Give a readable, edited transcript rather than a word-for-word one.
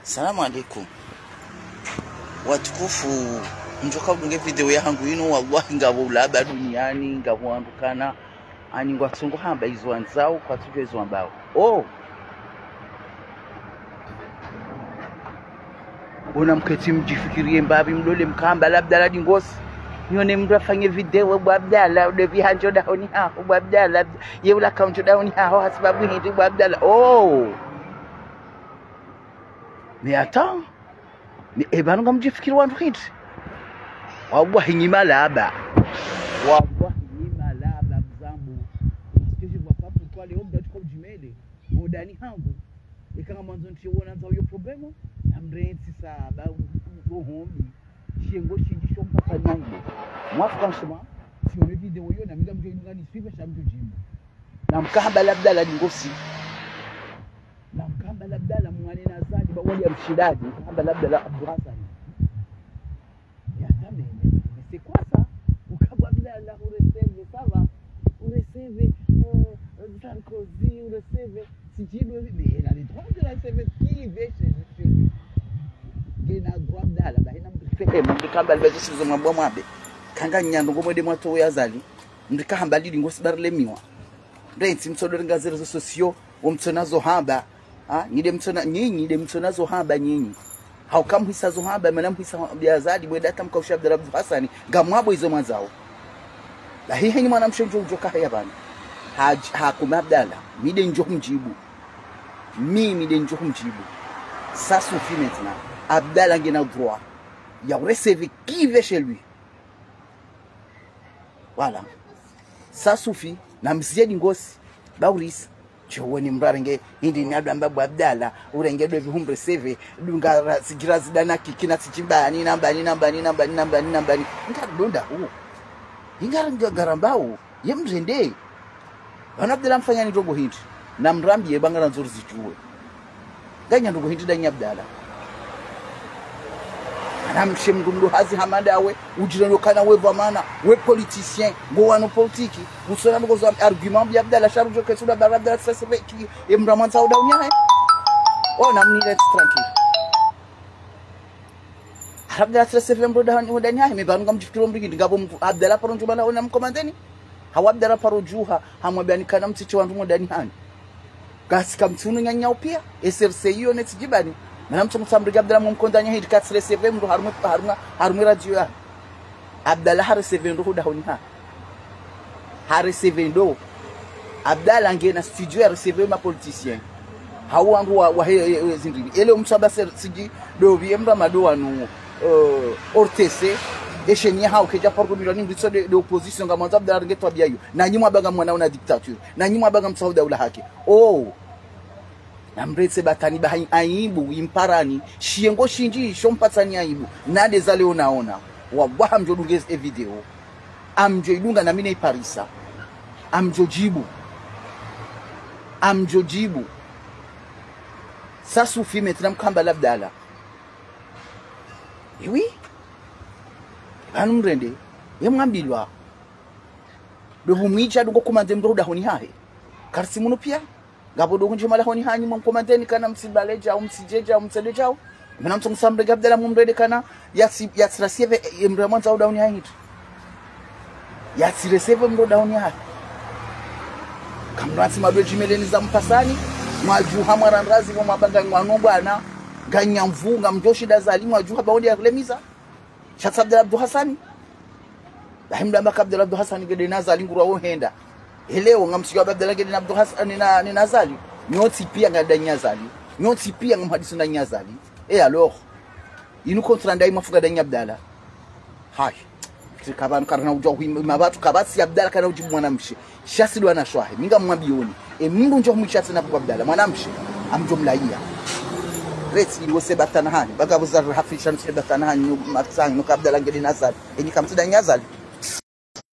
Salamu alaikum. Watukufu, njoka udunge video yangu ino wallahi ngabo ulaba duniani ngabo andukana ani ngwatsongo hamba izo anzao kwa tujwe izo ambao. Ona mketi mjifikirie mbabi mdole mkamba labda ladi ngosi. Nione mtu afanye video Abdalla udevi hanjo daoni ha Abdalla yeula account daoni ha sababu hindi Abdalla. Mais attends, mais ebanu ngamjifikiri wantu hiti wallahi nyima laba mzambu parce que je vois pas pourquoi les hommes doivent comme du mêlé odani hangu ekanga mwanzo ntiona nza yo problème amrensi saba rohombi chengo chinjisho mpaka nyango moi franchement si on vidéo yo na minga mjinga ni suivez Habarizacomores na mkahaba labda la ngosi na mkamba labda la mwane na zadi bawali ya mshidadi mkamba labda la Abdurrahman ya dame c'est quoi ça ukabwa bila la ureceve ça va ureceve Sarkozy ureceve sijibu mais elle a les droits de la recevoir qui veut chez gena droit dala bahina mkamba albazo sizo mabwa mwabe kanga nyando ngomode mwato yazali ndikahamba lili ngosi barlemiwa ndetsi mtsodori ngazero sociaux umtsonazo hamba nyide mtsona zo hamba nyinyi haukamhisa zo hamba manamhisa biazadi bwedata mkausha Abdullah Hassan ngamwabo izo mwanzao la hihi ni mwanamshe njoka haya bana hakuma Abdallah mide njo kumjibu mide njo kumjibu ça suffit maintenant Abdallah ngena droit il a recevé qui veut chez lui voilà ça suffit na mziedi ngosi baulis chowoni mbarenge hindi nyadwa mbabu Abdallah urengedwe vihumbre save dunga sigira dana kikina sichimbani nambani ngardonda ingaranga garambao yemrende bana Abdallah mfanya ni dogo hindi na mrambi yebangara nzuri zijuwe ganya ndogo hindi danya Abdallah anamshe mgundu hazi hamada we ujirano kana we vamana we politicien go wano politiki usona ngo zo argument bi Abdallah sharujo kesula barabda sasebe ki emraman sauda unya ona mnile tranquille Abdallah sasebe mboda hodani hai mebanga mjifikiro mbiki ngabo Abdallah paronjo bana ona mkomandeni hawa Abdallah parojuha hamwabani kana mtiche wandu modani hani gasika mtunu nyanya upia SRC hiyo netijibani Manam msambriga Abdallah mumkondanya hidi katsire seve mru harumwe radio ya Abdallah har seve ndo hudahoni ha har seve ndo Abdallah ngena studio ya seve ma politicien hawangu wa zindiri ele umsaba siji do biemba madoa no ortese eshenya ha ukeja porgo miloni nditso de opposition ngamanza Abdallah ngetwa biayo na nyimwa baga mwana una dictature na nyimwa baga msauda Dawula Yahaki namretse batani bahi aibu imparani shiengo shinji shompatsani aibu nade zale unaona wallahi mjodunge video amjoidunga na mine Parisa amjojibu ça suffit maintenant mkamba labdala oui anumrende yemwambilwa dovumwicha dugo kumanze mroda honi hahe karsimuno pia ngabo dogo njema la honi hanyi mkomandeni kana msibaleja au msijeja au mseleja au mna mtu msambre Abdallah mumrede kana yatsirasieve emraman sauda honi hanyi yatsireseve mroda honi hahe kamrati madwe jimeleni za mpasani mwajuha marandrazi kwa mabanga ngwano bwana ganyamvunga mjoshida zalimu ajuha baudi ya kulemiza shatsa Abdullah Hassan bahimda mbaka Abdullah Hassan gede nazalingura wohenda eleo ngamsikia Abdallah gede na Abdullah Hassan ni nazali nyoti pia ngadanya zali nyoti pia ngamhadisu na nyazali alors inu kontra ndai mafuga danya Abdallah hai kabanu karana ujo mabatu kabasi Abdallah kana ujibu mwanamshi shasi ndo anashwahe minga mwabioni mungu njo mwishatsi na kwa Abdallah mwanamshi amjomlaia reti ilose batana hani bagabuza hafisha nse batana hani matsang no Abdallah gede nazali eni kamtida nyazali